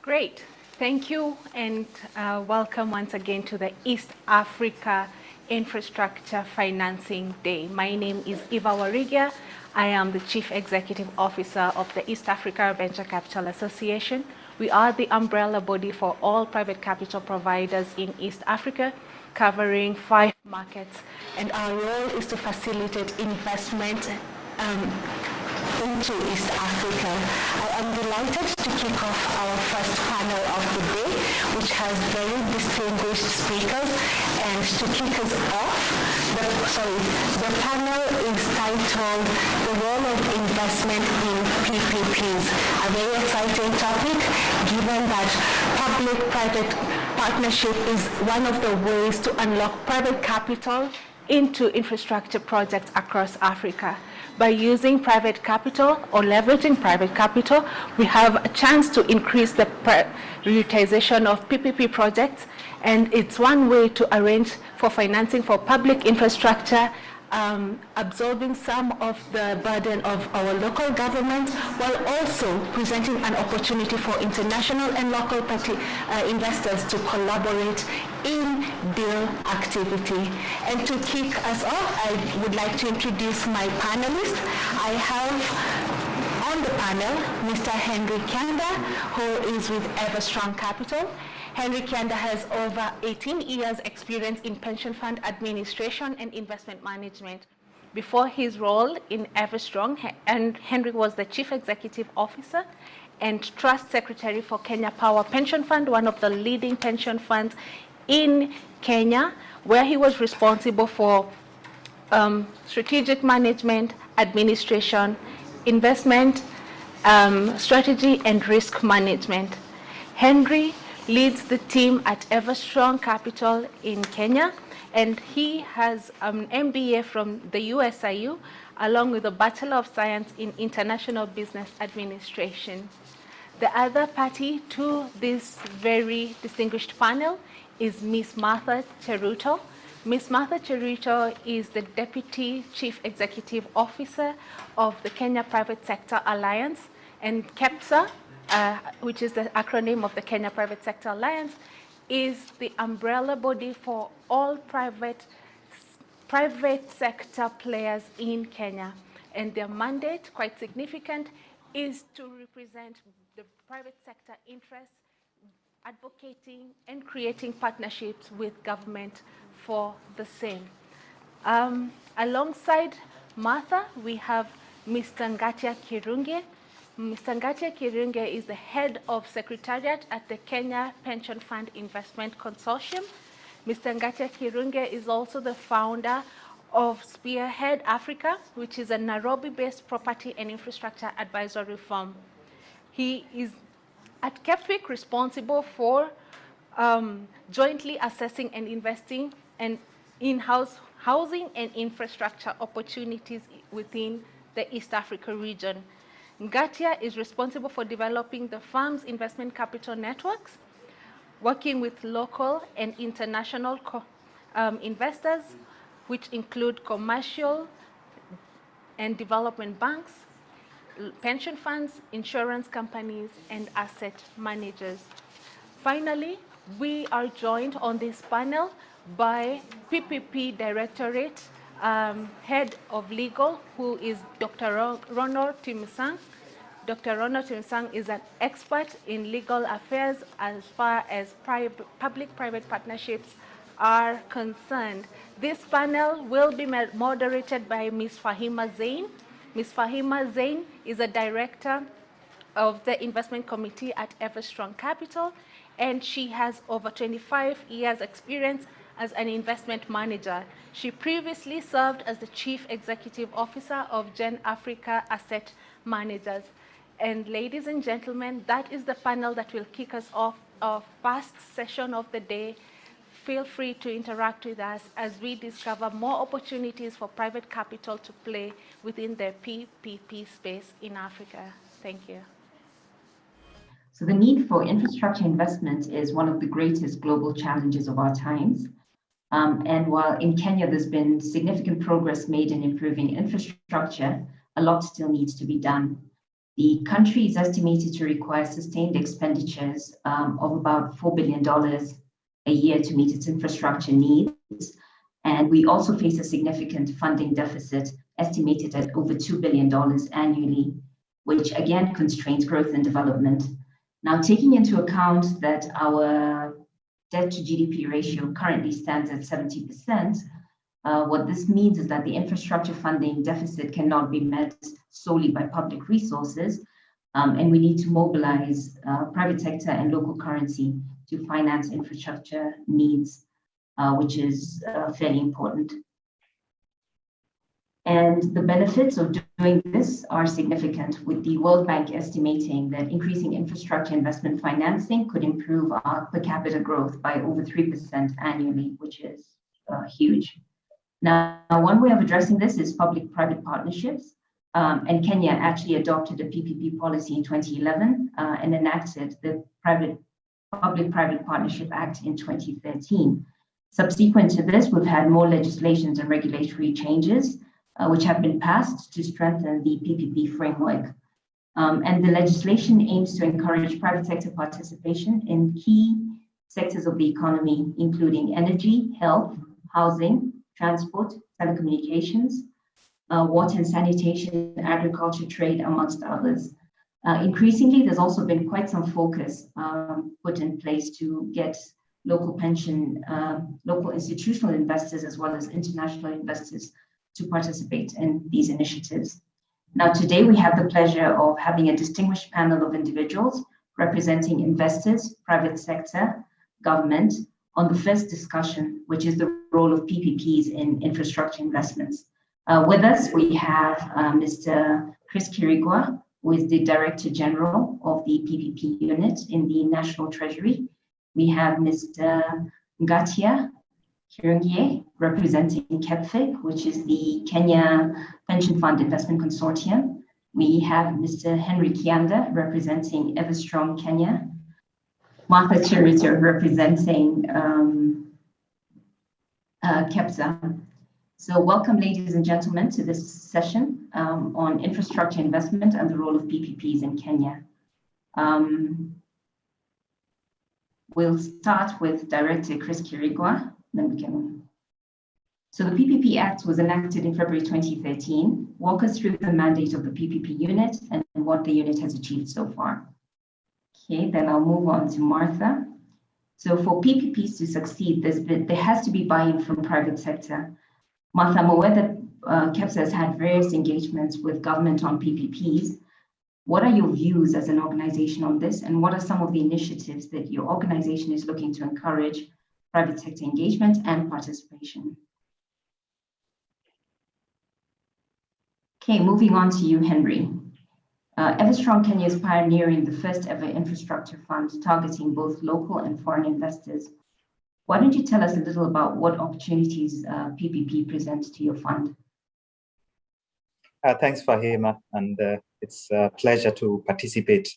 Great. Thank you and welcome once again to the East Africa Infrastructure Financing Day. My name is Eva Wariga. I am the Chief Executive Officer of the East Africa Venture Capital Association. We are the umbrella body for all private capital providers in East Africa, covering 5 markets. And our role is to facilitate investment into East Africa. I am delighted to kick off our first panel of the day, which has very distinguished speakers. And to kick us off, the panel is titled The Role of Investment in PPPs, a very exciting topic given that public-private partnership is one of the ways to unlock private capital into infrastructure projects across Africa. By using private capital or leveraging private capital, we have a chance to increase the prioritization of PPP projects, and it's one way to arrange for financing for public infrastructure, absorbing some of the burden of our local government, while also presenting an opportunity for international and local investors to collaborate in deal activity. And to kick us off, I would like to introduce my panelists. I have on the panel Mr. Henry Kianda, who is with Everstrong Capital. Henry Kianda has over 18 years experience in pension fund administration and investment management. Before his role in Everstrong, and Henry was the Chief Executive Officer and Trust Secretary for Kenya Power Pension Fund, one of the leading pension funds in Kenya, where he was responsible for strategic management, administration, investment, strategy, and risk management. Henry leads the team at Everstrong Capital in Kenya, and he has an MBA from the USIU, along with a Bachelor of Science in International Business Administration. The other party to this very distinguished panel is Ms. Martha Cheruto. Ms. Martha Cheruto is the Deputy Chief Executive Officer of the Kenya Private Sector Alliance, and KEPSA, which is the acronym of the Kenya Private Sector Alliance, is the umbrella body for all private sector players in Kenya. And their mandate, quite significant, is to represent the private sector interests, advocating and creating partnerships with government for the same. Alongside Martha, we have Mr. Ngatia Kirunge. Mr. Ngatia Kirunge is the head of secretariat at the Kenya Pension Fund Investment Consortium. Mr. Ngatia Kirunge is also the founder of Spearhead Africa, which is a Nairobi-based property and infrastructure advisory firm. He is at KEPFIC responsible for jointly assessing and investing in in-house housing and infrastructure opportunities within the East Africa region. Ngatia is responsible for developing the firm's investment capital networks, working with local and international investors, which include commercial and development banks, pension funds, insurance companies, and asset managers. Finally, we are joined on this panel by PPP Directorate Head of Legal, who is Dr. Ronald Timsang. Dr. Ronald Timsang is an expert in legal affairs as far as public-private partnerships are concerned. This panel will be moderated by Ms. Fahima Zain. Ms. Fahima Zain is a director of the investment committee at Everstrong Capital, and she has over 25 years experience as an investment manager. She previously served as the Chief Executive Officer of Gen Africa Asset Managers. And ladies and gentlemen, that is the panel that will kick us off our first session of the day. Feel free to interact with us as we discover more opportunities for private capital to play within the PPP space in Africa. Thank you. So the need for infrastructure investment is one of the greatest global challenges of our times. And while in Kenya, there's been significant progress made in improving infrastructure, a lot still needs to be done. The country is estimated to require sustained expenditures of about $4 billion a year to meet its infrastructure needs. And we also face a significant funding deficit estimated at over $2 billion annually, which again constrains growth and development. Now, taking into account that our debt to GDP ratio currently stands at 70%, what this means is that the infrastructure funding deficit cannot be met solely by public resources, and we need to mobilize private sector and local currency to finance infrastructure needs, which is fairly important. And the benefits of doing this are significant, with the World Bank estimating that increasing infrastructure investment financing could improve our per capita growth by over 3% annually, which is huge. Now, one way of addressing this is public-private partnerships. And Kenya actually adopted a PPP policy in 2011 and enacted the Public-Private Partnership Act in 2013. Subsequent to this, we've had more legislations and regulatory changes which have been passed to strengthen the PPP framework. And the legislation aims to encourage private sector participation in key sectors of the economy, including energy, health, housing, transport, telecommunications, water and sanitation, agriculture, trade, amongst others. Increasingly, there's also been quite some focus put in place to get local institutional investors as well as international investors to participate in these initiatives. Now, today we have the pleasure of having a distinguished panel of individuals representing investors, private sector, government, on the first discussion, which is the role of PPPs in infrastructure investments. With us, we have Mr. Chris Kirigwa, who is the Director General of the PPP unit in the National Treasury. We have Mr. Ngatia Kirungie, representing KEPFIC, which is the Kenya Pension Fund Investment Consortium. We have Mr. Henry Kianda, representing Everstrong Kenya. Martha Chirito, representing KEPSA. So welcome, ladies and gentlemen, to this session on infrastructure investment and the role of PPPs in Kenya. We'll start with Director Chris Kirigwa, then we can. So the PPP Act was enacted in February 2013. Walk us through the mandate of the PPP unit and what the unit has achieved so far. Okay, then I'll move on to Martha. So for PPPs to succeed, there has to be buy-in from private sector. Martha, I'm aware that KEPSA has had various engagements with government on PPPs. What are your views as an organization on this, and what are some of the initiatives that your organization is looking to encourage private sector engagement and participation? Okay, moving on to you, Henry. Everstrong Kenya is pioneering the first ever infrastructure fund targeting both local and foreign investors. Why don't you tell us a little about what opportunities PPP presents to your fund? Thanks, Fahima, and it's a pleasure to participate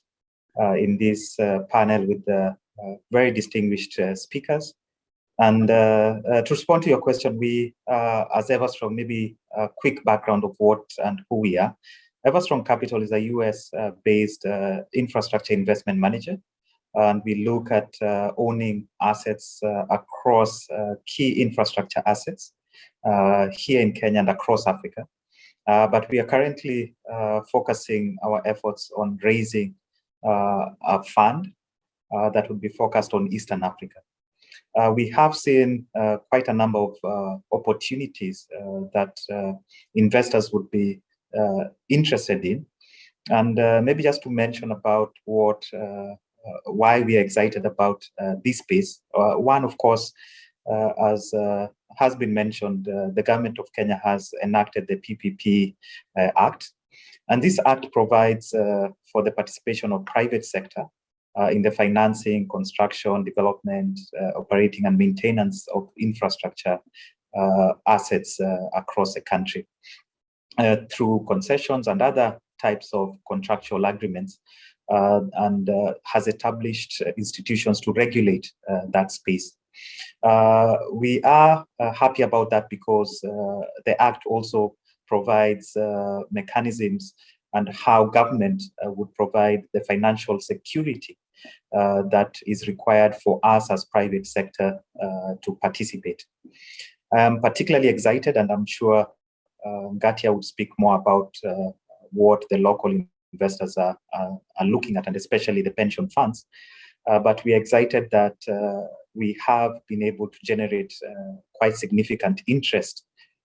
in this panel with very distinguished speakers. And to respond to your question, we, as Everstrong, maybe a quick background of what and who we are. Everstrong Capital is a US-based infrastructure investment manager, and we look at owning assets across key infrastructure assets here in Kenya and across Africa. But we are currently focusing our efforts on raising a fund that would be focused on Eastern Africa. We have seen quite a number of opportunities that investors would be interested in. And maybe just to mention about why we are excited about this space. One, of course, as has been mentioned, the government of Kenya has enacted the PPP Act. And this act provides for the participation of private sector in the financing, construction, development, operating and maintenance of infrastructure assets across the country through concessions and other types of contractual agreements, and has established institutions to regulate that space. We are happy about that because the Act also provides mechanisms and how government would provide the financial security that is required for us as private sector to participate. I'm particularly excited, and I'm sure Ngatia would speak more about what the local investors are looking at, and especially the pension funds. But we are excited that we have been able to generate quite significant interest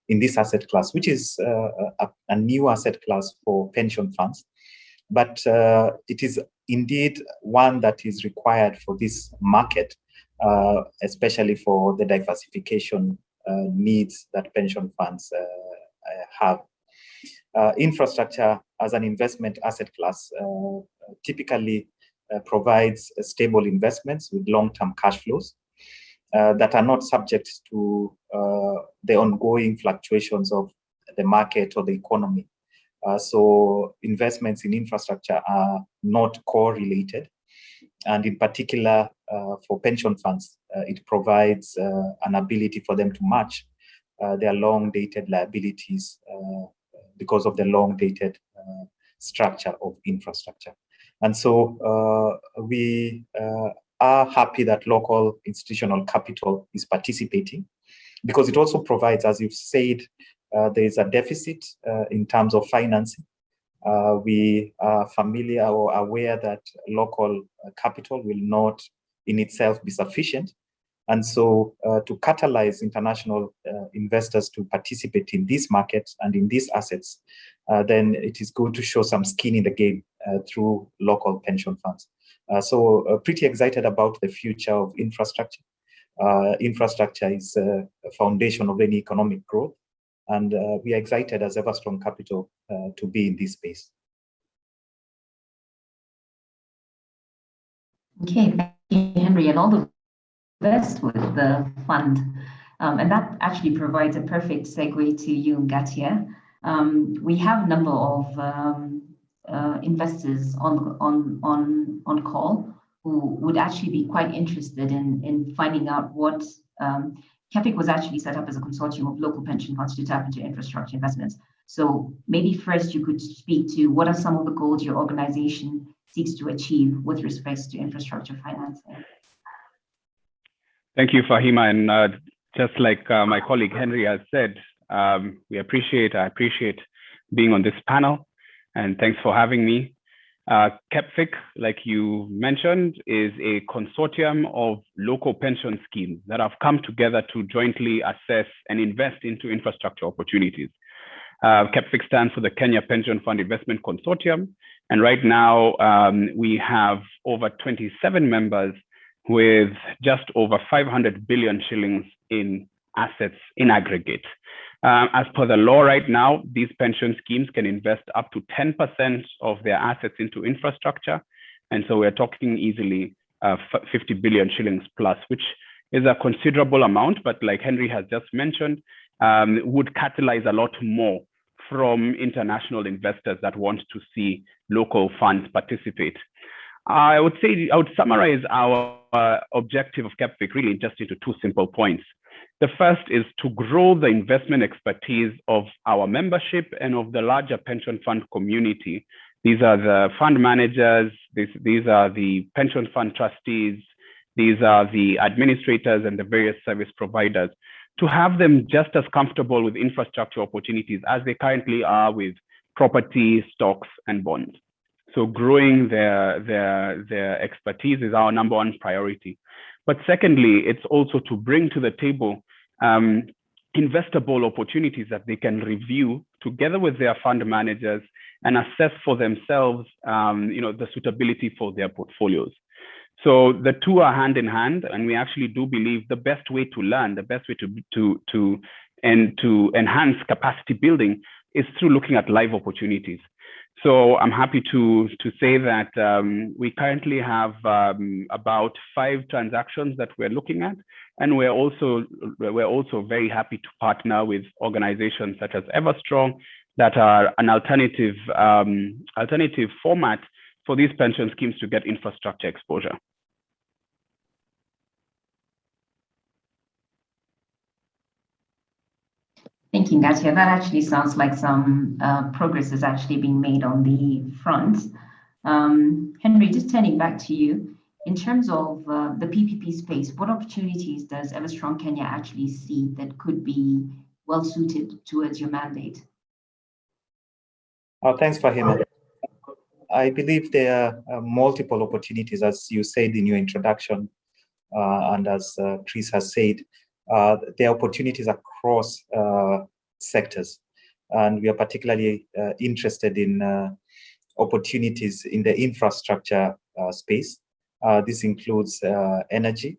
in this asset class, which is a new asset class for pension funds. But it is indeed one that is required for this market, especially for the diversification needs that pension funds have. Infrastructure as an investment asset class typically provides stable investments with long-term cash flows that are not subject to the ongoing fluctuations of the market or the economy. So investments in infrastructure are not correlated. And in particular, for pension funds, it provides an ability for them to match their long-dated liabilities because of the long-dated structure of infrastructure. And so we are happy that local institutional capital is participating, because it also provides, as you've said, there is a deficit in terms of financing. We are familiar or aware that local capital will not in itself be sufficient. And so to catalyze international investors to participate in these markets and in these assets, then it is good to show some skin in the game through local pension funds. So pretty excited about the future of infrastructure. Infrastructure is a foundation of any economic growth. And we are excited as Everstrong Capital to be in this space. Okay, thank you, Henry, and all the best with the fund. And that actually provides a perfect segue to you, Ngatia. We have a number of investors on call who would actually be quite interested in finding out what KEFIC was actually set up as a consortium of local pension funds to tap into infrastructure investments. So maybe first you could speak to what are some of the goals your organization seeks to achieve with respect to infrastructure financing. Thank you, Fahima. And just like my colleague Henry has said, I appreciate being on this panel, and thanks for having me. KEFIC, like you mentioned, is a consortium of local pension schemes that have come together to jointly assess and invest into infrastructure opportunities. KEFIC stands for the Kenya Pension Fund Investment Consortium, and right now we have over 27 members with just over 500 billion shillings in assets in aggregate. As per the law right now, these pension schemes can invest up to 10% of their assets into infrastructure. And so we're talking easily 50 billion shillings plus, which is a considerable amount, but like Henry has just mentioned, would catalyze a lot more from international investors that want to see local funds participate. I would summarize our objective of KEFIC really just into two simple points. The first is to grow the investment expertise of our membership and of the larger pension fund community. These are the fund managers, these are the pension fund trustees, these are the administrators and the various service providers, to have them just as comfortable with infrastructure opportunities as they currently are with property, stocks, and bonds. So growing their expertise is our number one priority. But secondly, it's also to bring to the table investable opportunities that they can review together with their fund managers and assess for themselves, the suitability for their portfolios. So the two are hand in hand, and we actually do believe the best way to learn, the best way to enhance capacity building is through looking at live opportunities. So I'm happy to say that we currently have about 5 transactions that we're looking at, and we're also very happy to partner with organizations such as Everstrong that are an alternative format for these pension schemes to get infrastructure exposure. Thank Thank you, Ngatia. That actually sounds like some progress is actually being made on the front. Henry, just turning back to you, in terms of the PPP space, what opportunities does Everstrong Kenya actually see that could be well suited towards your mandate? Thanks, Fahima. I believe there are multiple opportunities, as you said in your introduction, and as Chris has said, there are opportunities across sectors. And we are particularly interested in opportunities in the infrastructure space. This includes energy.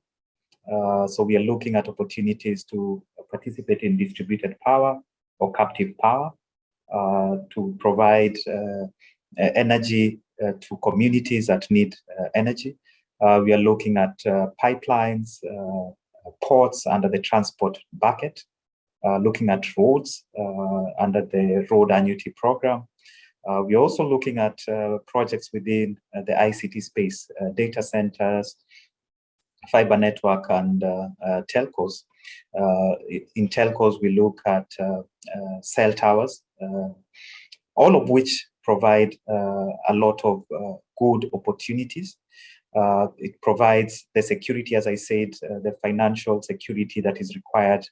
So we are looking at opportunities to participate in distributed power or captive power, to provide energy to communities that need energy. We are looking at pipelines, ports under the transport bucket, looking at roads under the road annuity program. We're also looking at projects within the ICT space, data centers, fiber network, and telcos. In telcos, we look at cell towers, all of which provide a lot of good opportunities. It provides the security, as I said, the financial security that is required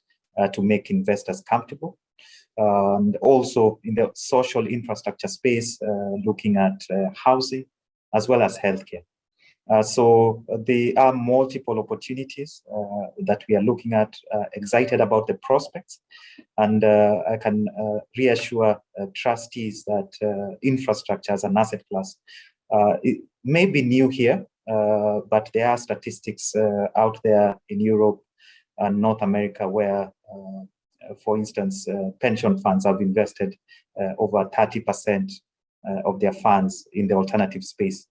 to make investors comfortable. And also in the social infrastructure space, looking at housing as well as healthcare. So there are multiple opportunities that we are looking at, excited about the prospects. And I can reassure trustees that infrastructure as an asset class, it may be new here, but there are statistics out there in Europe and North America where, for instance, pension funds have invested over 30% of their funds in the alternative space.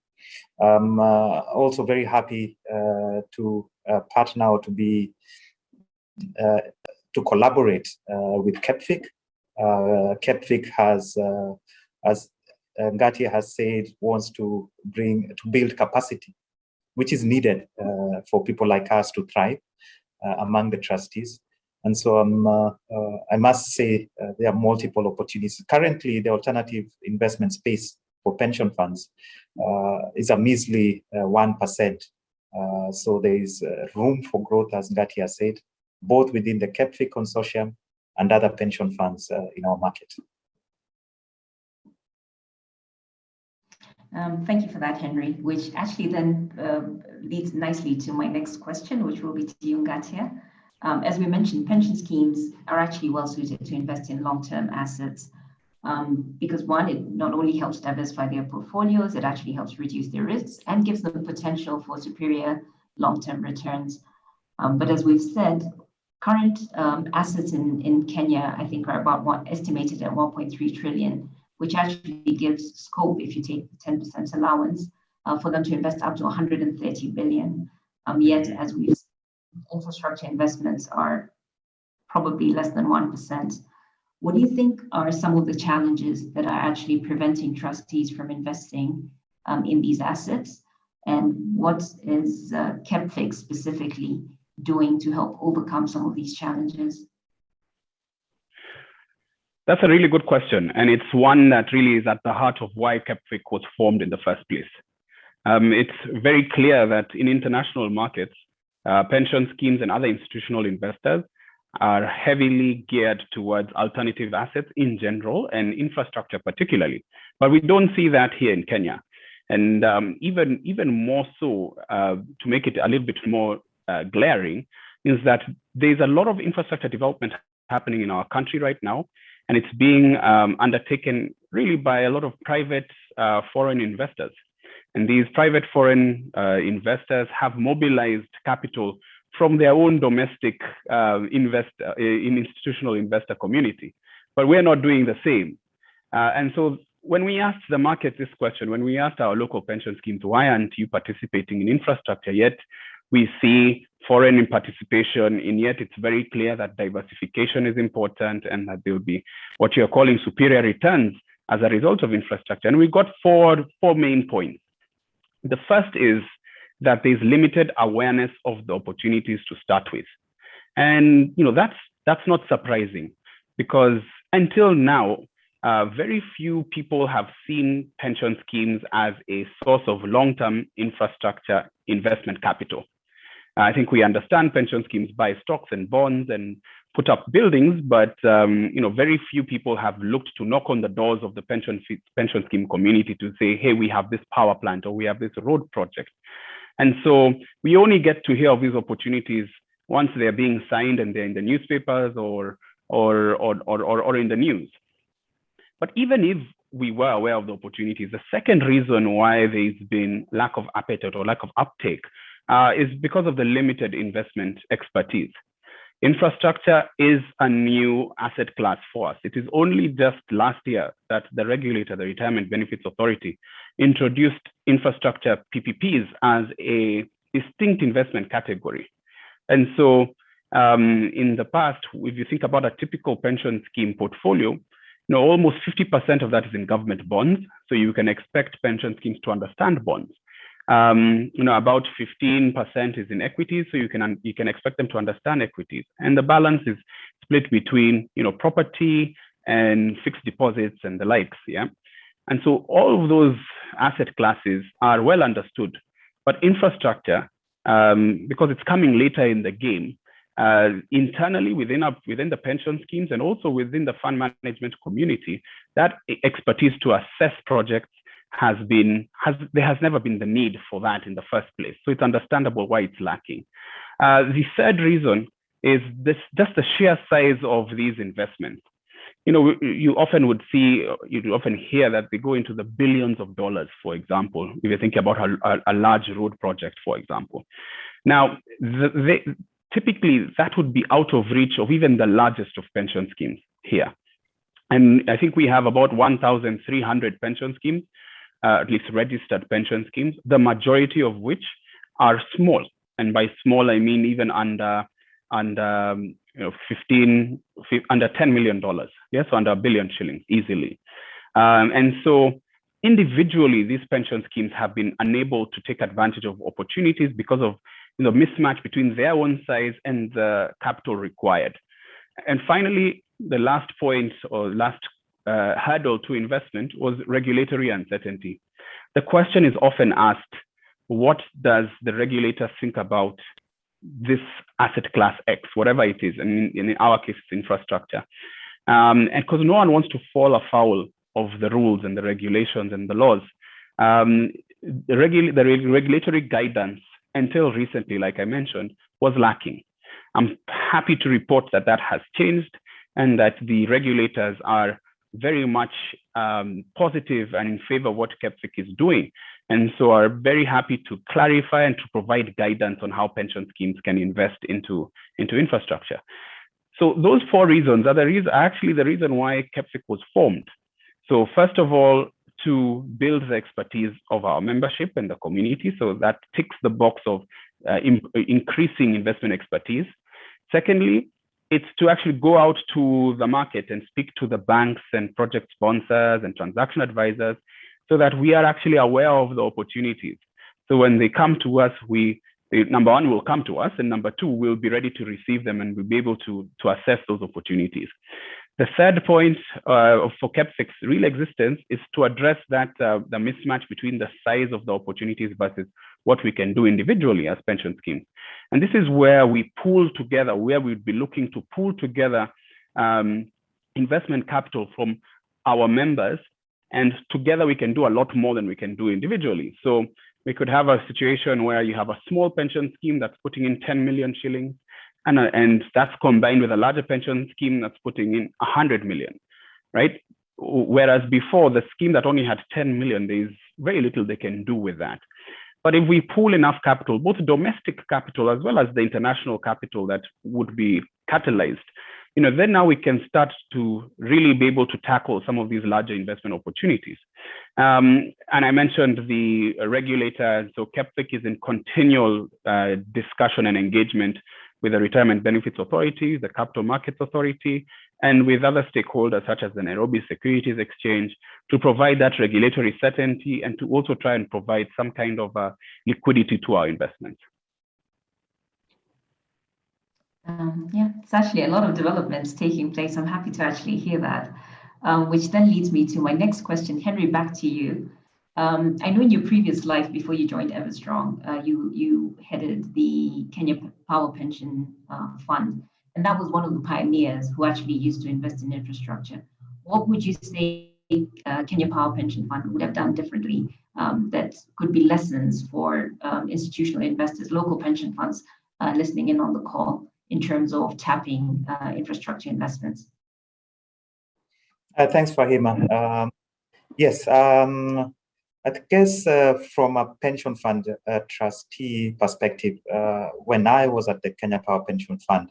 I'm also very happy to partner or to be to collaborate with KEPFIC. KEPFIC has, as Ngatia has said, wants to build capacity, which is needed for people like us to thrive among the trustees. And so I must say there are multiple opportunities. Currently, the alternative investment space for pension funds is a measly 1%. So there is room for growth, as Ngatia said, both within the KEPFIC consortium and other pension funds in our market. Thank you for that, Henry, which actually then leads nicely to my next question, which will be to you, Ngatia. As we mentioned, pension schemes are actually well suited to invest in long-term assets because one, it not only helps diversify their portfolios, it actually helps reduce their risks and gives them potential for superior long-term returns. But as we've said, current assets in Kenya, I think, are about estimated at 1.3 trillion, which actually gives scope, if you take the 10% allowance, for them to invest up to 130 billion. Yet, as we've seen, infrastructure investments are probably less than 1%. What do you think are some of the challenges that are actually preventing trustees from investing in these assets? And what is KEPFIC specifically doing to help overcome some of these challenges? That's a really good question. And it's one that really is at the heart of why KEPFIC was formed in the first place. It's very clear that in international markets, pension schemes and other institutional investors are heavily geared towards alternative assets in general and infrastructure particularly. But we don't see that here in Kenya. And even more so, to make it a little bit more glaring, is that there's a lot of infrastructure development happening in our country right now. And it's being undertaken really by a lot of private foreign investors. And these private foreign investors have mobilized capital from their own domestic institutional investor community. But we're not doing the same. And so when we asked the market this question, when we asked our local pension schemes, why aren't you participating in infrastructure yet? We see foreign participation, and yet it's very clear that diversification is important and that there will be what you're calling superior returns as a result of infrastructure. And we got four main points. The first is that there's limited awareness of the opportunities to start with. And that's not surprising because until now, very few people have seen pension schemes as a source of long-term infrastructure investment capital. I think we understand pension schemes buy stocks and bonds and put up buildings, but very few people have looked to knock on the doors of the pension scheme community to say, hey, we have this power plant or we have this road project. And so we only get to hear of these opportunities once they're being signed and they're in the newspapers or in the news. But even if we were aware of the opportunities, the second reason why there's been lack of appetite or lack of uptake is because of the limited investment expertise. Infrastructure is a new asset class for us. It is only just last year that the regulator, the Retirement Benefits Authority, introduced infrastructure PPPs as a distinct investment category. And so in the past, if you think about a typical pension scheme portfolio, almost 50% of that is in government bonds. So you can expect pension schemes to understand bonds. About 15% is in equities, so you can expect them to understand equities, and the balance is split between property and fixed deposits and the likes. Yeah, and so all of those asset classes are well understood, but infrastructure, because it's coming later in the game, internally within the pension schemes and also within the fund management community, that expertise to assess projects there has never been the need for that in the first place. So it's understandable why it's lacking. The third reason is just the sheer size of these investments. You often hear that they go into the billions of dollars, for example, if you're thinking about a large road project, for example. Now, typically that would be out of reach of even the largest of pension schemes here. And I think we have about 1,300 pension schemes, at least registered pension schemes, the majority of which are small. And by small, I mean even under $10 million. Yes, so under $1 billion shillings easily. And so individually, these pension schemes have been unable to take advantage of opportunities because of mismatch between their own size and the capital required. And finally, the last point or last hurdle to investment was regulatory uncertainty. The question is often asked, what does the regulator think about this asset class X, whatever it is? And in our case, it's infrastructure. And because no one wants to fall afoul of the rules and the regulations and the laws, the regulatory guidance until recently, like I mentioned, was lacking. I'm happy to report that has changed and that the regulators are very much positive and in favor of what KEPFIC is doing. And so are very happy to clarify and to provide guidance on how pension schemes can invest into infrastructure. So those four reasons are actually the reason why KEPFIC was formed. So first of all, to build the expertise of our membership and the community. So that ticks the box of increasing investment expertise. Secondly, it's to actually go out to the market and speak to the banks and project sponsors and transaction advisors so that we are actually aware of the opportunities. So when they come to us, number one, will come to us, and number two, we'll be ready to receive them and we'll be able to assess those opportunities. The third point for KEPFIC's real existence is to address that the mismatch between the size of the opportunities versus what we can do individually as pension schemes. And this is where we pool together, where we'd be looking to pool together investment capital from our members, and together we can do a lot more than we can do individually. So we could have a situation where you have a small pension scheme that's putting in 10 million shillings, and that's combined with a larger pension scheme that's putting in 100 million, right? Whereas before, the scheme that only had 10 million, there's very little they can do with that. But if we pool enough capital, both domestic capital as well as the international capital that would be catalyzed, then now we can start to really be able to tackle some of these larger investment opportunities. And I mentioned the regulator, so KEPFIC is in continual discussion and engagement with the Retirement Benefits Authority, the Capital Markets Authority, and with other stakeholders such as the Nairobi Securities Exchange to provide that regulatory certainty and to also try and provide some kind of liquidity to our investments. Yeah, it's actually a lot of developments taking place. I'm happy to actually hear that, which then leads me to my next question. Henry, back to you. I know in your previous life, before you joined Everstrong, you headed the Kenya Power Pension Fund, and that was one of the pioneers who actually used to invest in infrastructure. What would you say Kenya Power Pension Fund would have done differently that could be lessons for institutional investors, local pension funds listening in on the call in terms of tapping infrastructure investments? Thanks, Fahima. Yes, I guess from a pension fund trustee perspective, when I was at the Kenya Power Pension Fund,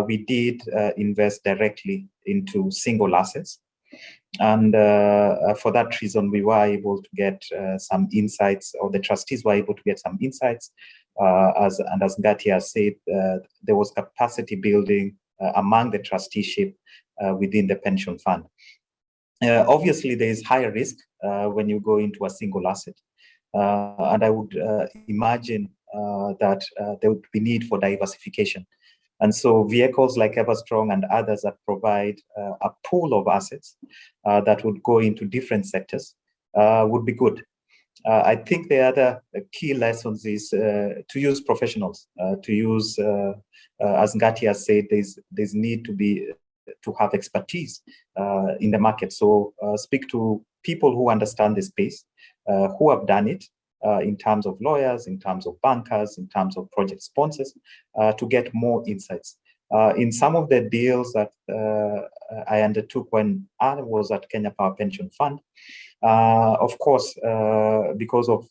we did invest directly into single assets. And for that reason, we were able to get some insights, or the trustees were able to get some insights. As Ngati has said, there was capacity building among the trusteeship within the pension fund. Obviously, there is higher risk when you go into a single asset. And I would imagine that there would be need for diversification. And so vehicles like Everstrong and others that provide a pool of assets that would go into different sectors would be good. I think the other key lessons is to use professionals, to use, as Ngati has said, there's need to have expertise in the market. So speak to people who understand the space, who have done it, in terms of lawyers, in terms of bankers, in terms of project sponsors, to get more insights. In some of the deals that I undertook when I was at Kenya Power Pension Fund, of course, because of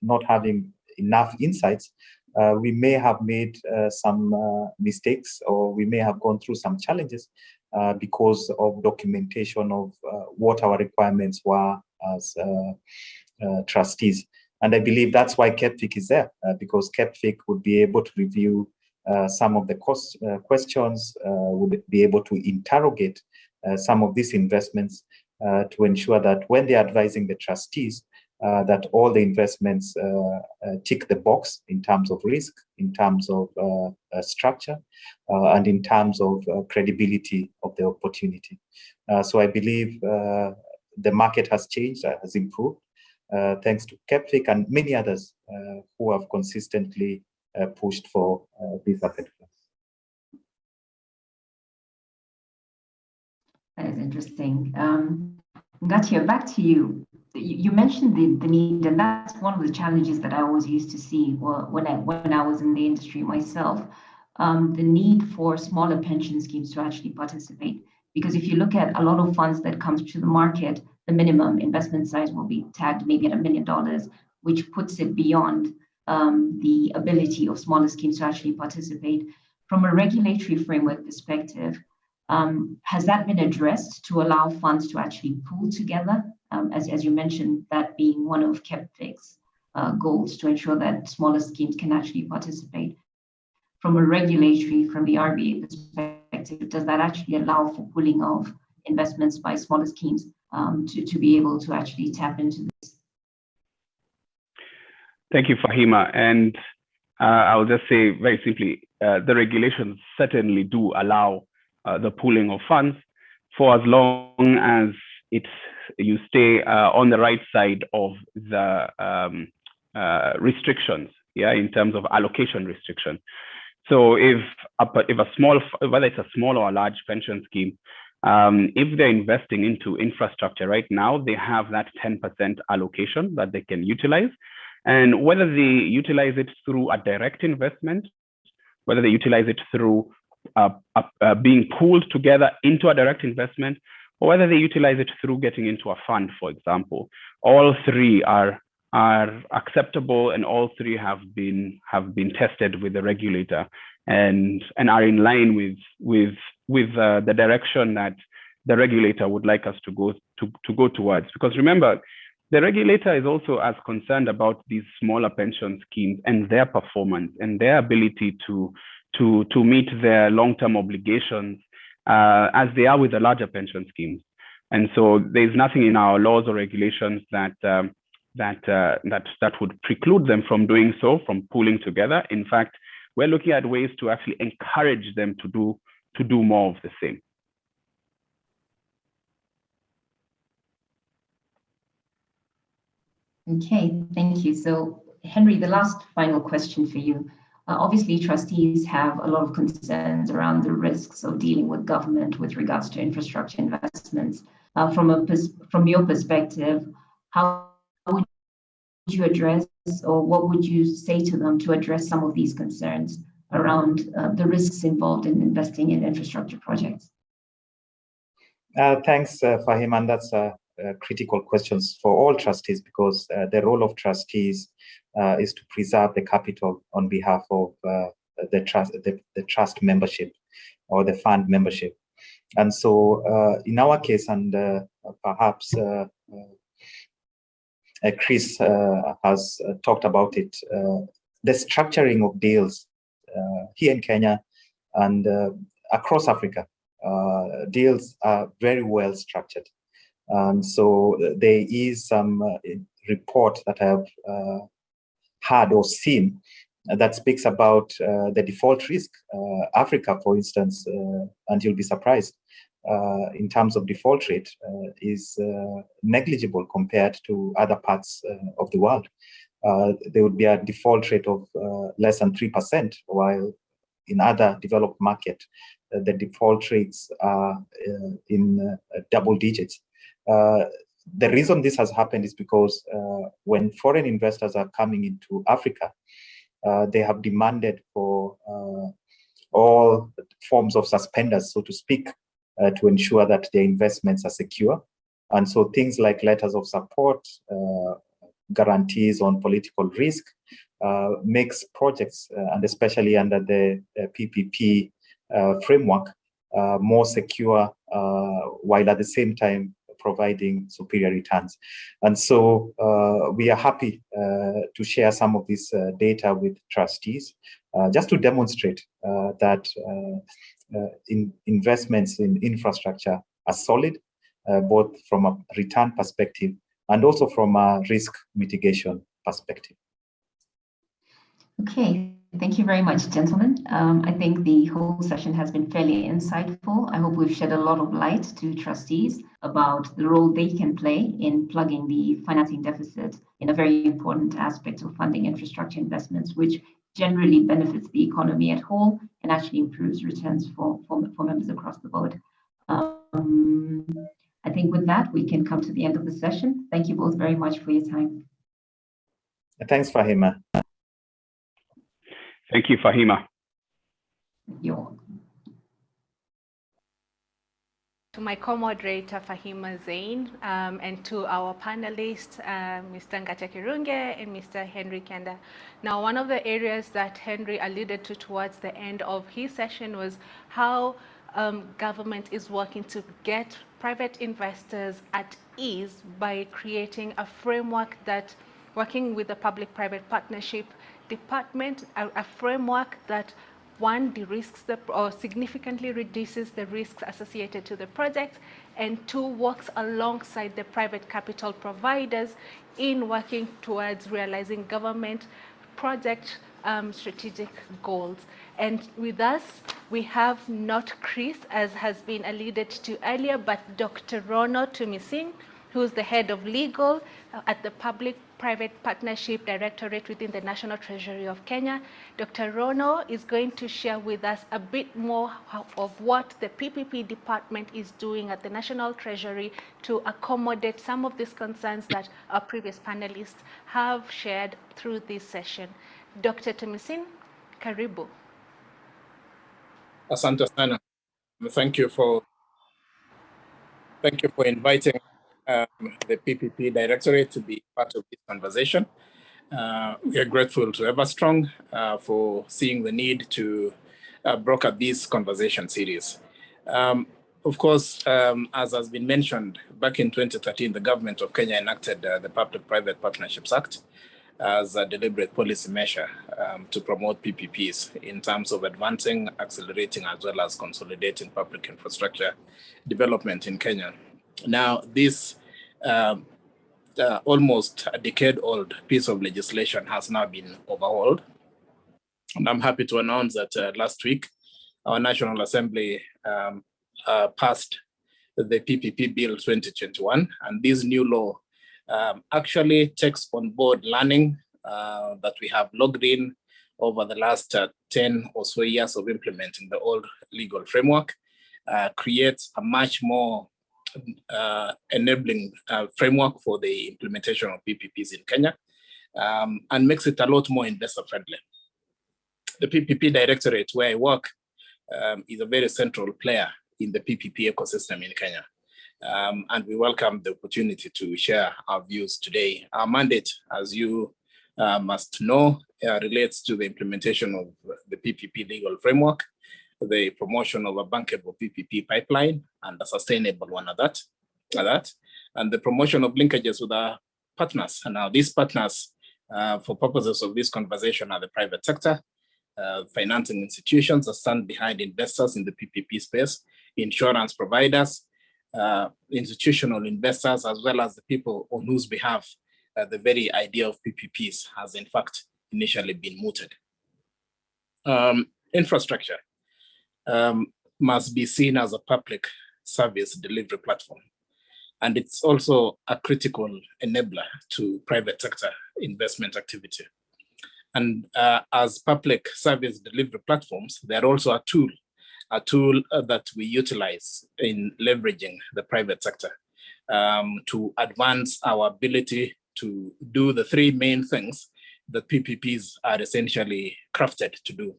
not having enough insights, we may have made some mistakes, or we may have gone through some challenges because of documentation of what our requirements were as trustees. And I believe that's why KEPFIC is there, because KEPFIC would be able to review some of the questions, would be able to interrogate some of these investments to ensure that when they're advising the trustees, that all the investments tick the box in terms of risk, in terms of structure, and in terms of credibility of the opportunity. So I believe the market has changed, has improved, thanks to KEPFIC and many others who have consistently pushed for this asset class. That is interesting. Ngatia, back to you. You mentioned the need, and that's one of the challenges that I always used to see when I was in the industry myself, the need for smaller pension schemes to actually participate. Because if you look at a lot of funds that comes to the market, the minimum investment size will be tagged maybe at $1 million, which puts it beyond the ability of smaller schemes to actually participate. From a regulatory framework perspective, has that been addressed to allow funds to actually pool together? As you mentioned, that being one of KEPFIC's goals, to ensure that smaller schemes can actually participate. From a regulatory, from the RBA perspective, does that actually allow for pooling of investments by smaller schemes to be able to actually tap into this? Thank you, Fahima. And I'll just say very simply, the regulations certainly do allow the pooling of funds for as long as you stay on the right side of the restrictions, in terms of allocation restriction. So if a small, whether it's a small or a large pension scheme, if they're investing into infrastructure right now, they have that 10% allocation that they can utilize. And whether they utilize it through a direct investment, whether they utilize it through being pooled together into a direct investment, or whether they utilize it through getting into a fund, for example, all three are acceptable, and all three have been tested with the regulator and are in line with the direction that the regulator would like us to go towards. Because remember, the regulator is also as concerned about these smaller pension schemes and their performance and their ability to meet their long-term obligations as they are with the larger pension schemes. And so there's nothing in our laws or regulations that would preclude them from doing so, from pooling together. In fact, we're looking at ways to actually encourage them to do more of the same. Okay, thank you. So Henry, the last final question for you. Obviously, trustees have a lot of concerns around the risks of dealing with government with regards to infrastructure investments. From your perspective, how would you address, or what would you say to them to address some of these concerns around the risks involved in investing in infrastructure projects? Thanks, Fahim, and that's critical questions for all trustees, because the role of trustees is to preserve the capital on behalf of the trust membership or the fund membership. And so in our case, and perhaps Chris has talked about it, the structuring of deals here in Kenya and across Africa, deals are very well structured. And so there is some report that I've heard or seen that speaks about the default risk. Africa, for instance, and you'll be surprised, in terms of default rate, is negligible compared to other parts of the world. There would be a default rate of less than 3%, while in other developed markets, the default rates are in double digits. The reason this has happened is because when foreign investors are coming into Africa, they have demanded for all forms of suspenders, so to speak, to ensure that their investments are secure. And so things like letters of support, guarantees on political risk, makes projects, and especially under the PPP framework, more secure, while at the same time providing superior returns. And so we are happy to share some of this data with trustees, just to demonstrate that investments in infrastructure are solid, both from a return perspective and also from a risk mitigation perspective. Okay, thank you very much, gentlemen. I think the whole session has been fairly insightful. I hope we've shed a lot of light to trustees about the role they can play in plugging the financing deficit in a very important aspect of funding infrastructure investments, which generally benefits the economy at whole and actually improves returns for members across the board. I think with that, we can come to the end of the session. Thank you both very much for your time. Thanks, Fahima. Thank you, Fahima. You're welcome. To my co-moderator, Fahima Zain, and to our panelists, Mr. Ngacha Kirunge and Mr. Henry Kenda. Now, one of the areas that Henry alluded to towards the end of his session was how government is working to get private investors at ease by creating a framework that, working with the public-private partnership department, a framework that one, de-risks or significantly reduces the risks associated to the project, and two, works alongside the private capital providers in working towards realizing government project strategic goals. And with us, we have not Chris, as has been alluded to earlier, but Dr. Rono Tumising, who's the head of legal at the Public-Private Partnership Directorate within the National Treasury of Kenya. Dr. Rono is going to share with us a bit more of what the PPP department is doing at the National Treasury to accommodate some of these concerns that our previous panelists have shared through this session. Dr. Tumising, karibu. Asante sana. Thank you for inviting the PPP Directorate to be part of this conversation. We are grateful to Everstrong for seeing the need to broker this conversation series. Of course, as has been mentioned, back in 2013, the government of Kenya enacted the Public-Private Partnerships Act as a deliberate policy measure to promote PPPs in terms of advancing, accelerating, as well as consolidating public infrastructure development in Kenya. Now, this almost a decade-old piece of legislation has now been overhauled And I'm happy to announce that last week, our National Assembly passed the PPP Bill 2021, and this new law actually takes on board learning that we have logged in over the last 10 or so years of implementing the old legal framework, creates a much more enabling framework for the implementation of PPPs in Kenya, and makes it a lot more investor friendly. The PPP Directorate, where I work, is a very central player in the PPP ecosystem in Kenya. And we welcome the opportunity to share our views today. Our mandate, as you must know, relates to the implementation of the PPP legal framework, the promotion of a bankable PPP pipeline, and a sustainable one at that, and the promotion of linkages with our partners. And now these partners, for purposes of this conversation, are the private sector, financing institutions that stand behind investors in the PPP space, insurance providers, institutional investors, as well as the people on whose behalf the very idea of PPPs has in fact initially been mooted. Infrastructure must be seen as a public service delivery platform. And it's also a critical enabler to private sector investment activity. And as public service delivery platforms, they're also a tool that we utilize in leveraging the private sector to advance our ability to do the three main things that PPPs are essentially crafted to do.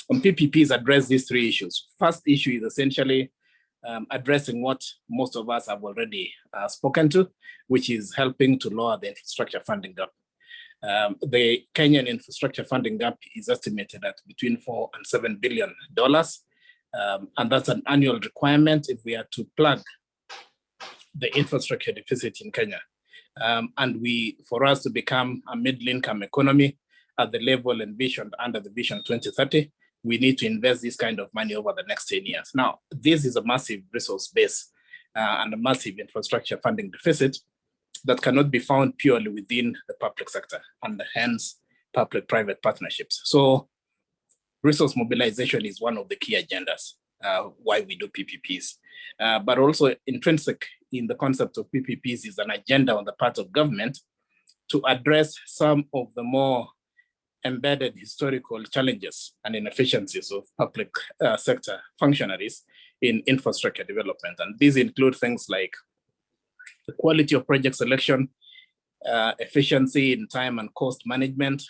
And PPPs address these three issues. First issue is essentially addressing what most of us have already spoken to, which is helping to lower the infrastructure funding gap. The Kenyan infrastructure funding gap is estimated at between $4 and $7 billion. And that's an annual requirement if we are to plug the infrastructure deficit in Kenya. And for us to become a middle-income economy at the level envisioned under the Vision 2030, we need to invest this kind of money over the next 10 years. Now, this is a massive resource base and a massive infrastructure funding deficit that cannot be found purely within the public sector, and hence public-private partnerships. So resource mobilization is one of the key agendas why we do PPPs. But also intrinsic in the concept of PPPs is an agenda on the part of government to address some of the more embedded historical challenges and inefficiencies of public sector functionaries in infrastructure development. And these include things like the quality of project selection, efficiency in time and cost management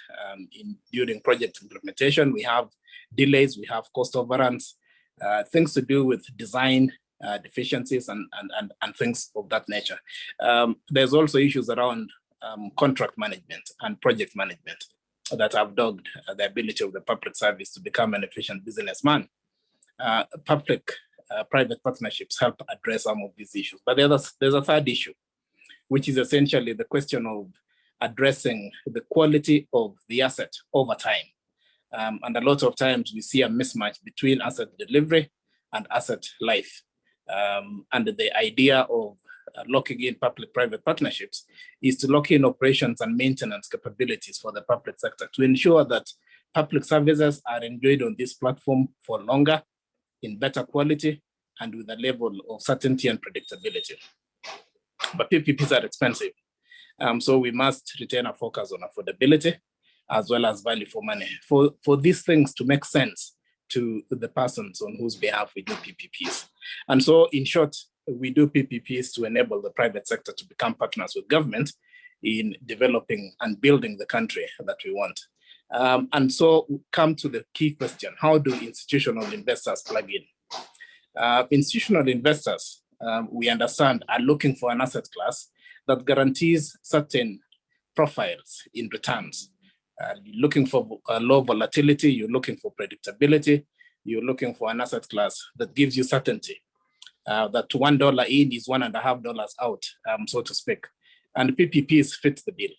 during project implementation. We have delays, we have cost overruns, things to do with design deficiencies and things of that nature. There's also issues around contract management and project management that have dogged the ability of the public service to become an efficient businessman. Public-private partnerships help address some of these issues. But there's a third issue, which is essentially the question of addressing the quality of the asset over time. And a lot of times we see a mismatch between asset delivery and asset life. And the idea of locking in public-private partnerships is to lock in operations and maintenance capabilities for the public sector to ensure that public services are enjoyed on this platform for longer, in better quality, and with a level of certainty and predictability. But PPPs are expensive. So we must retain a focus on affordability as well as value for money for these things to make sense to the persons on whose behalf we do PPPs. And so in short, we do PPPs to enable the private sector to become partners with government in developing and building the country that we want. And so we come to the key question: how do institutional investors plug in? Institutional investors, we understand, are looking for an asset class that guarantees certain profiles in returns. You're looking for low volatility, you're looking for predictability, you're looking for an asset class that gives you certainty. That $1 in is $1.50 out, so to speak. And PPPs fit the bill.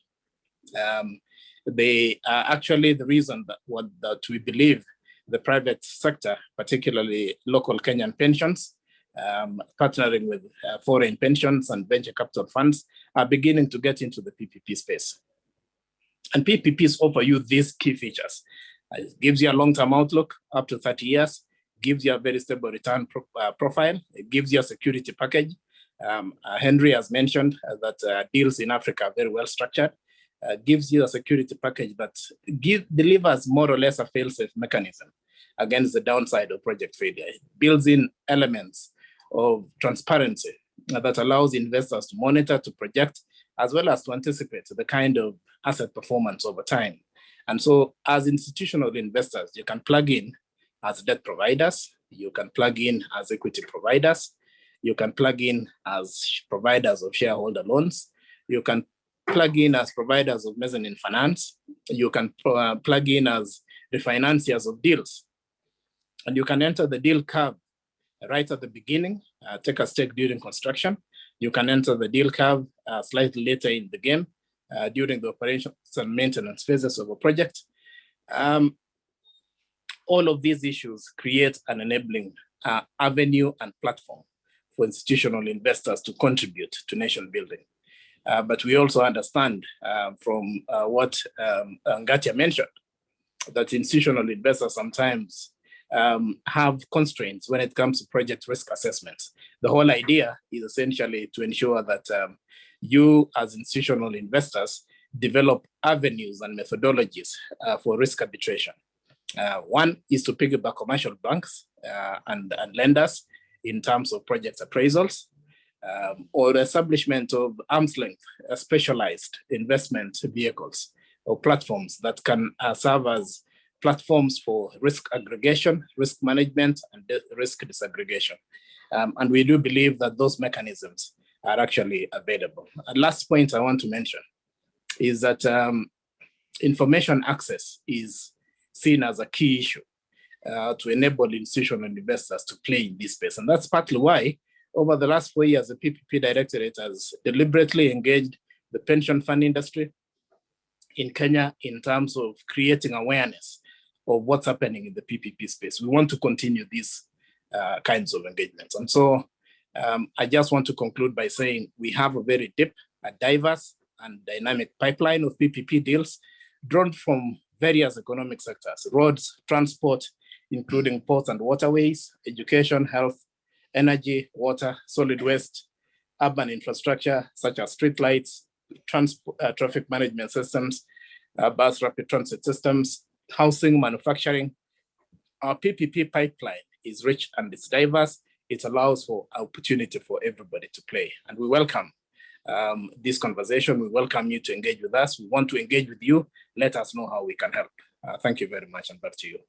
They are actually the reason that we believe the private sector, particularly local Kenyan pensions, partnering with foreign pensions and venture capital funds, are beginning to get into the PPP space. And PPPs offer you these key features. It gives you a long-term outlook up to 30 years, gives you a very stable return profile. It gives you a security package. Henry has mentioned that deals in Africa are very well structured. Gives you a security package that delivers more or less a fail-safe mechanism against the downside of project failure. It builds in elements of transparency that allows investors to monitor, to project, as well as to anticipate the kind of asset performance over time. And so as institutional investors, you can plug in as debt providers, you can plug in as equity providers, you can plug in as providers of shareholder loans, you can plug in as providers of mezzanine finance, you can plug in as refinanciers of deals, and you can enter the deal curve right at the beginning, take a stake during construction. You can enter the deal curve slightly later in the game during the operations and maintenance phases of a project. All of these issues create an enabling avenue and platform for institutional investors to contribute to nation building. But we also understand from what Ngatia mentioned, that institutional investors sometimes have constraints when it comes to project risk assessments. The whole idea is essentially to ensure that you as institutional investors develop avenues and methodologies for risk arbitration. One is to piggyback commercial banks and lenders in terms of project appraisals, or the establishment of arm's length specialized investment vehicles or platforms that can serve as platforms for risk aggregation, risk management, and risk disaggregation. And we do believe that those mechanisms are actually available. And last point I want to mention is that information access is seen as a key issue to enable institutional investors to play in this space. And that's partly why over the last 4 years, the PPP Directorate has deliberately engaged the pension fund industry in Kenya in terms of creating awareness of what's happening in the PPP space. We want to continue these kinds of engagements. And so I just want to conclude by saying we have a very deep, a diverse and dynamic pipeline of PPP deals drawn from various economic sectors: roads, transport, including ports and waterways, education, health, energy, water, solid waste, urban infrastructure such as streetlights, traffic management systems, bus rapid transit systems, housing, manufacturing. Our PPP pipeline is rich and it's diverse. It allows for opportunity for everybody to play. And we welcome this conversation. We welcome you to engage with us. We want to engage with you. Let us know how we can help. Thank you very much, and back to you.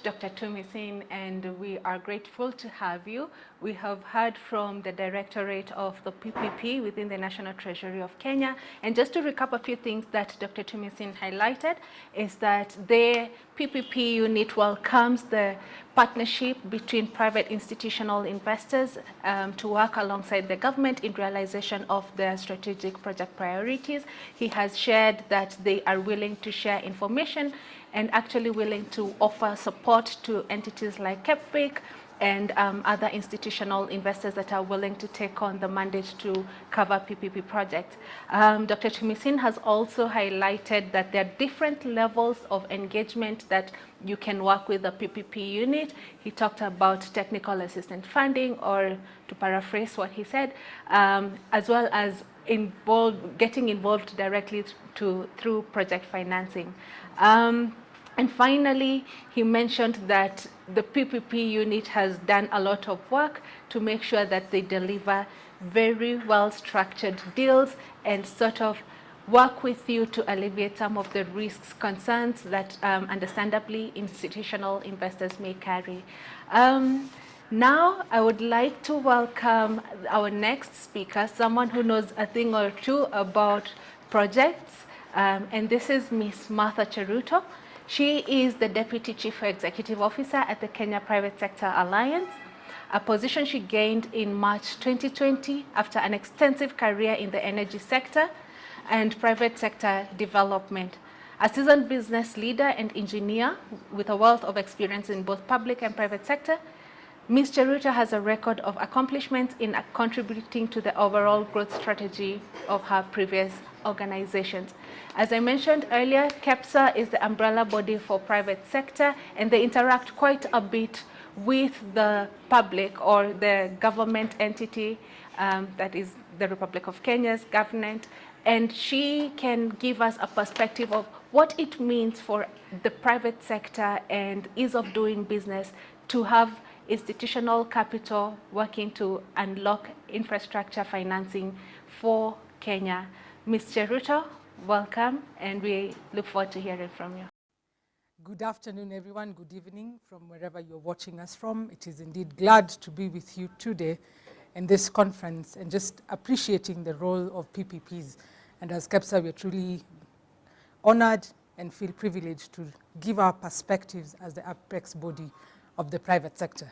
Dr. Tumisin, and we are grateful to have you. We have heard from the Directorate of the PPP within the National Treasury of Kenya. And just to recap a few things that Dr. Tumisin highlighted is that the PPP unit welcomes the partnership between private institutional investors to work alongside the government in realization of their strategic project priorities. He has shared that they are willing to share information and actually willing to offer support to entities like KEPFIC and other institutional investors that are willing to take on the mandate to cover PPP projects. Dr. Tumisin has also highlighted that there are different levels of engagement that you can work with the PPP unit. He talked about technical assistance funding, or to paraphrase what he said, as well as getting involved directly through project financing. And finally, he mentioned that the PPP unit has done a lot of work to make sure that they deliver very well-structured deals and sort of work with you to alleviate some of the risks, concerns that understandably institutional investors may carry. Now, I would like to welcome our next speaker, someone who knows a thing or two about projects, and this is Ms. Martha Cheruto. She is the Deputy Chief Executive Officer at the Kenya Private Sector Alliance, a position she gained in March 2020 after an extensive career in the energy sector and private sector development. A seasoned business leader and engineer with a wealth of experience in both public and private sector, Ms. Cheruto has a record of accomplishments in contributing to the overall growth strategy of her previous organizations. As I mentioned earlier, KEPSA is the umbrella body for private sector, and they interact quite a bit with the public or the government entity, that is the Republic of Kenya's government, and she can give us a perspective of what it means for the private sector and ease of doing business to have institutional capital working to unlock infrastructure financing for Kenya. Ms. Cheruto, welcome, and we look forward to hearing from you. Good afternoon, everyone. Good evening from wherever you're watching us from. It is indeed glad to be with you today in this conference and just appreciating the role of PPPs. And as KEPSA, we're truly honored and feel privileged to give our perspectives as the apex body of the private sector.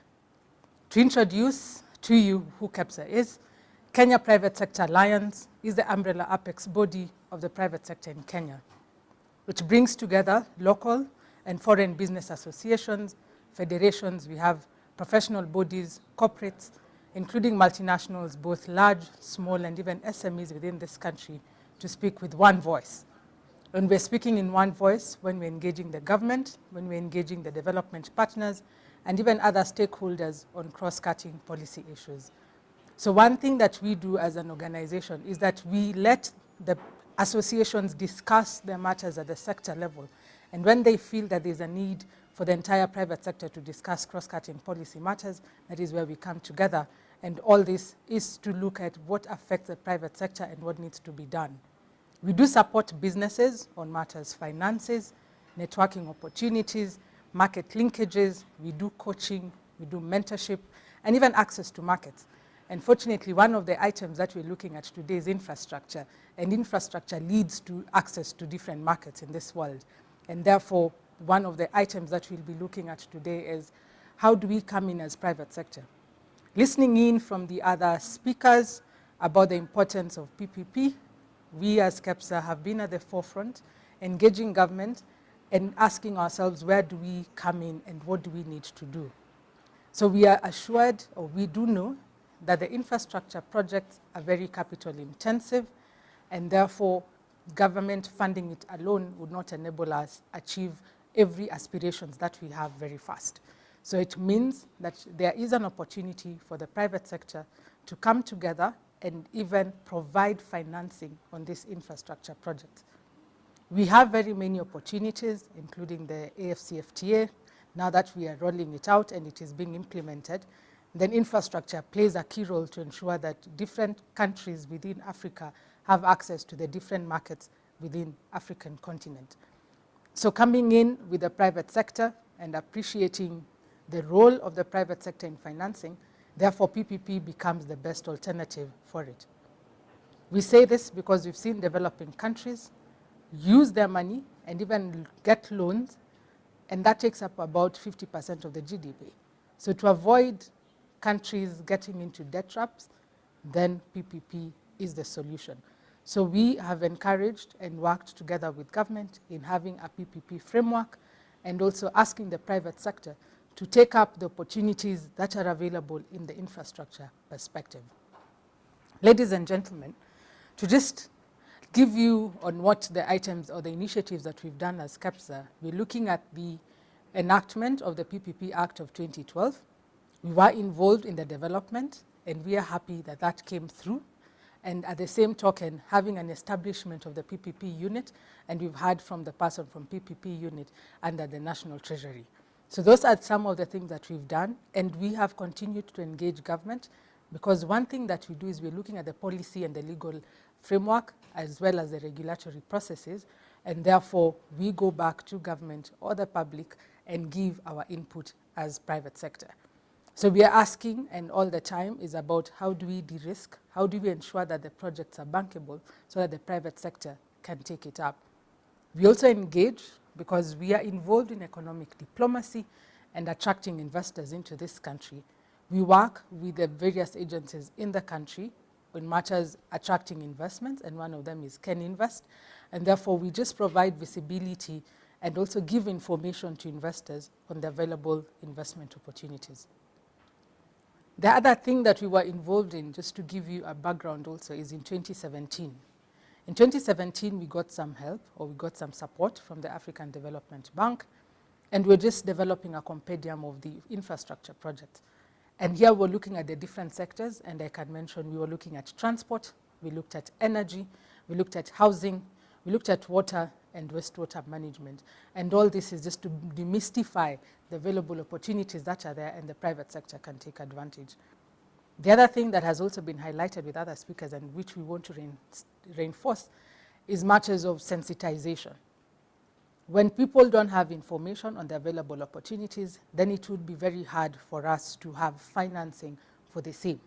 To introduce to you who KEPSA is, Kenya Private Sector Alliance is the umbrella apex body of the private sector in Kenya, which brings together local and foreign business associations, federations. We have professional bodies, corporates, including multinationals, both large, small, and even SMEs within this country, to speak with one voice. When we're speaking in one voice, when we're engaging the government, when we're engaging the development partners, and even other stakeholders on cross-cutting policy issues. So one thing that we do as an organization is that we let the associations discuss their matters at the sector level. And when they feel that there's a need for the entire private sector to discuss cross-cutting policy matters, that is where we come together. And all this is to look at what affects the private sector and what needs to be done. We do support businesses on matters, finances, networking opportunities, market linkages. We do coaching, we do mentorship, and even access to markets. And fortunately, one of the items that we're looking at today is infrastructure, and infrastructure leads to access to different markets in this world. And therefore, one of the items that we'll be looking at today is how do we come in as private sector? Listening in from the other speakers about the importance of PPP, we as KEPSA have been at the forefront, engaging government and asking ourselves where do we come in and what do we need to do. So we are assured, or we do know, that the infrastructure projects are very capital intensive, and therefore government funding it alone would not enable us achieve every aspirations that we have very fast. So it means that there is an opportunity for the private sector to come together and even provide financing on this infrastructure project. We have very many opportunities, including the AFCFTA. Now that we are rolling it out and it is being implemented, then infrastructure plays a key role to ensure that different countries within Africa have access to the different markets within African continent. So coming in with the private sector and appreciating the role of the private sector in financing, therefore PPP becomes the best alternative for it. We say this because we've seen developing countries use their money and even get loans, and that takes up about 50% of the GDP. So to avoid countries getting into debt traps, then PPP is the solution. So we have encouraged and worked together with government in having a PPP framework and also asking the private sector to take up the opportunities that are available in the infrastructure perspective. Ladies and gentlemen, to just give you on what the items or the initiatives that we've done as KEPSA, we're looking at the enactment of the PPP Act of 2012. We were involved in the development, and we are happy that that came through. And at the same token, having an establishment of the PPP unit, and we've heard from the person from PPP unit under the National Treasury. So those are some of the things that we've done, and we have continued to engage government, because one thing that we do is we're looking at the policy and the legal framework as well as the regulatory processes, and therefore we go back to government or the public and give our input as private sector. So we are asking, and all the time, is about how do we de-risk, how do we ensure that the projects are bankable so that the private sector can take it up. We also engage because we are involved in economic diplomacy and attracting investors into this country. We work with the various agencies in the country on matters attracting investments, and one of them is KenInvest, and therefore we just provide visibility and also give information to investors on the available investment opportunities. The other thing that we were involved in, just to give you a background also, is in 2017. In 2017, we got some help, or we got some support from the African Development Bank, and we're just developing a compendium of the infrastructure projects. And here we're looking at the different sectors, and I can mention we were looking at transport, we looked at energy, we looked at housing, we looked at water and wastewater management. And all this is just to demystify the available opportunities that are there and the private sector can take advantage. The other thing that has also been highlighted with other speakers and which we want to reinforce is matters of sensitization. When people don't have information on the available opportunities, then it would be very hard for us to have financing for the same.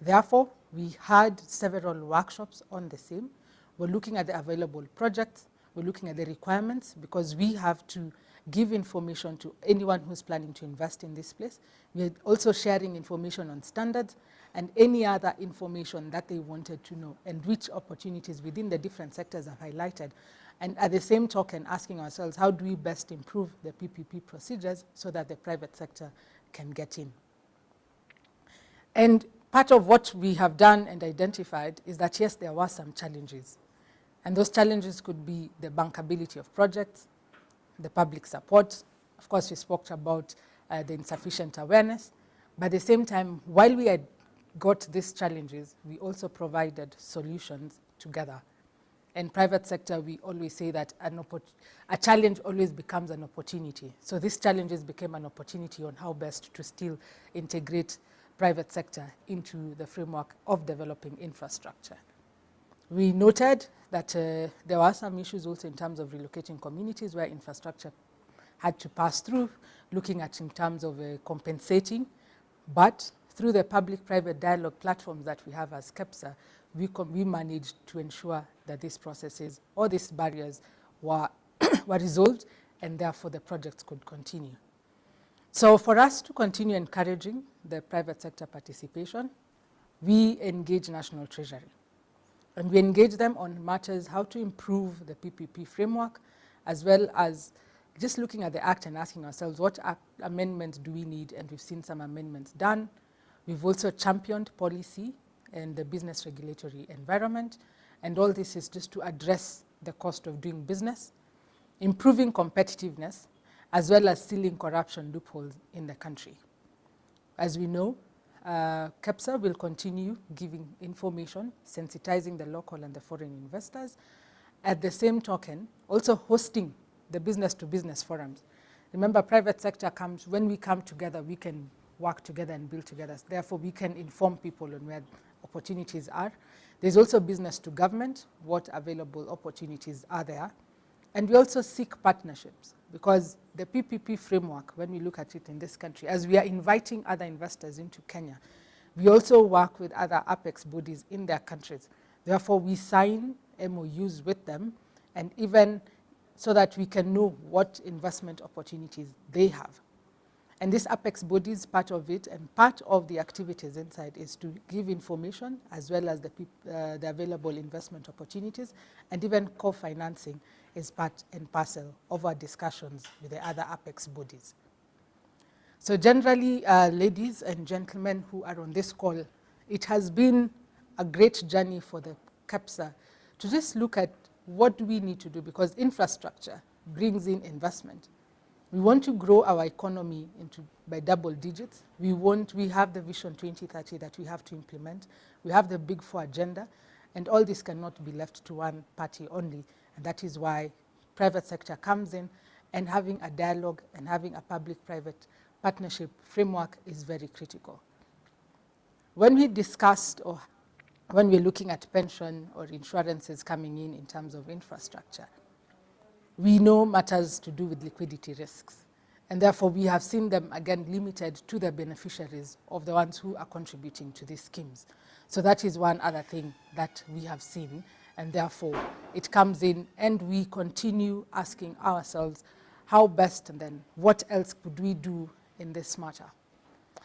Therefore, we had several workshops on the same. We're looking at the available projects, we're looking at the requirements, because we have to give information to anyone who's planning to invest in this place. We're also sharing information on standards and any other information that they wanted to know, and which opportunities within the different sectors are highlighted. And at the same token, asking ourselves, how do we best improve the PPP procedures so that the private sector can get in? And part of what we have done and identified is that, yes, there were some challenges. And those challenges could be the bankability of projects, the public support. Of course, we spoke about the insufficient awareness. But at the same time, while we had got these challenges, we also provided solutions together. And private sector, we always say that a challenge always becomes an opportunity. So these challenges became an opportunity on how best to still integrate private sector into the framework of developing infrastructure. We noted that there were some issues also in terms of relocating communities where infrastructure had to pass through, looking at in terms of compensating, but through the public-private dialogue platforms that we have as KEPSA, we managed to ensure that these processes or these barriers were, were resolved, and therefore the projects could continue. So for us to continue encouraging the private sector participation, we engage National Treasury. And we engage them on matters how to improve the PPP framework, as well as just looking at the act and asking ourselves what amendments do we need, and we've seen some amendments done. We've also championed policy and the business regulatory environment, and all this is just to address the cost of doing business, improving competitiveness, as well as sealing corruption loopholes in the country. As we know, KEPSA will continue giving information, sensitizing the local and the foreign investors. At the same token, also hosting the business-to-business forums. Remember, private sector comes, when we come together, we can work together and build together. Therefore, we can inform people on where opportunities are. There's also business to government, what available opportunities are there. And we also seek partnerships, because the PPP framework, when we look at it in this country, as we are inviting other investors into Kenya, we also work with other apex bodies in their countries. Therefore, we sign MOUs with them, and even so that we can know what investment opportunities they have. And this apex bodies, part of it, and part of the activities inside is to give information, as well as the available investment opportunities, and even co-financing is part and parcel of our discussions with the other apex bodies. So generally, ladies and gentlemen who are on this call, it has been a great journey for the KEPSA to just look at what do we need to do, because infrastructure brings in investment. We want to grow our economy by double digits. We have the Vision 2030 that we have to implement. We have the Big Four agenda, and all this cannot be left to one party only. And that is why private sector comes in, and having a dialogue and having a public-private partnership framework is very critical. When we discussed, or when we're looking at pension or insurances coming in terms of infrastructure, we know matters to do with liquidity risks. And therefore, we have seen them, again, limited to the beneficiaries of the ones who are contributing to these schemes. So that is one other thing that we have seen. And therefore, it comes in, and we continue asking ourselves how best, and then what else could we do in this matter.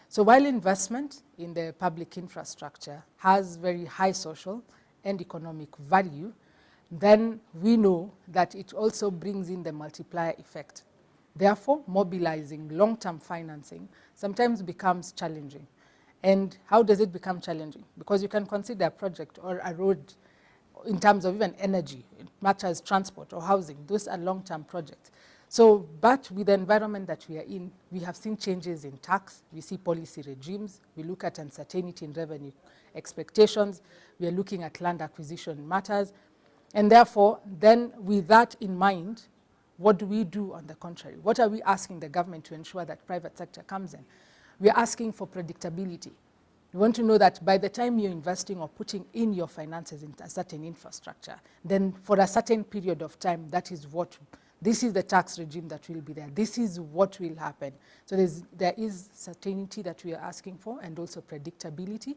So while investment in the public infrastructure has very high social and economic value, then we know that it also brings in the multiplier effect. Therefore, mobilizing long-term financing sometimes becomes challenging. And how does it become challenging? Because you can consider a project or a road in terms of even energy, much as transport or housing. Those are long-term projects. So, but with the environment that we are in, we have seen changes in tax, we see policy regimes, we look at uncertainty in revenue expectations, we are looking at land acquisition matters, and therefore, then with that in mind, what do we do on the contrary? What are we asking the government to ensure that private sector comes in? We are asking for predictability. You want to know that by the time you're investing or putting in your finances into a certain infrastructure, then for a certain period of time, this is the tax regime that will be there. This is what will happen. So there is certainty that we are asking for, and also predictability.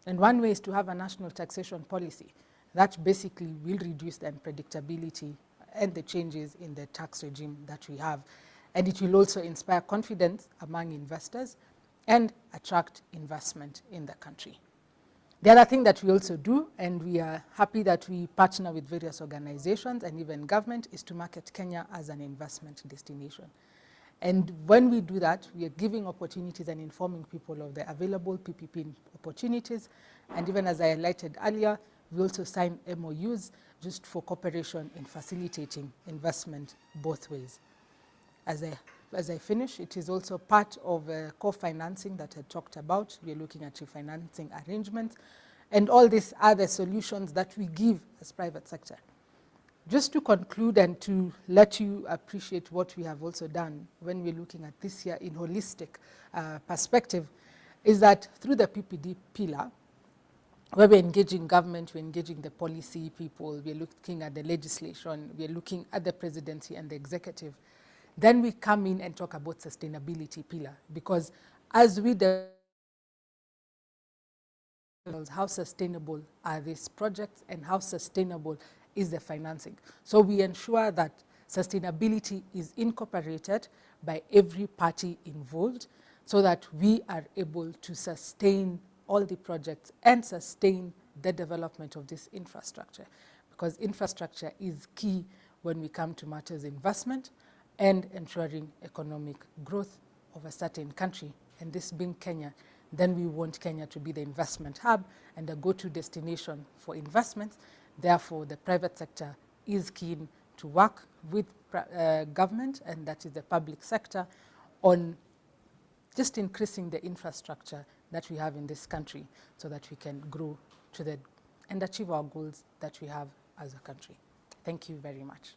And one way is to have a national taxation policy that basically will reduce the unpredictability and the changes in the tax regime that we have. And it will also inspire confidence among investors and attract investment in the country. The other thing that we also do, and we are happy that we partner with various organizations and even government, is to market Kenya as an investment destination. And when we do that, we are giving opportunities and informing people of the available PPP opportunities. And even as I highlighted earlier, we also sign MOUs just for cooperation in facilitating investment both ways. As I finish, it is also part of co-financing that I talked about. We are looking at refinancing arrangements and all these other solutions that we give as private sector. Just to conclude and to let you appreciate what we have also done when we're looking at this year in holistic perspective, is that through the PPD pillar, where we're engaging government, we're engaging the policy people, we're looking at the legislation, we're looking at the presidency and the executive, then we come in and talk about sustainability pillar, because as we how sustainable are these projects and how sustainable is the financing. So we ensure that sustainability is incorporated by every party involved so that we are able to sustain all the projects and sustain the development of this infrastructure, because infrastructure is key when we come to matters investment and ensuring economic growth of a certain country, and this being Kenya. Then we want Kenya to be the investment hub and a go-to destination for investments. Therefore, the private sector is keen to work with government, and that is the public sector, on just increasing the infrastructure that we have in this country so that we can grow and achieve our goals that we have as a country. Thank you very much.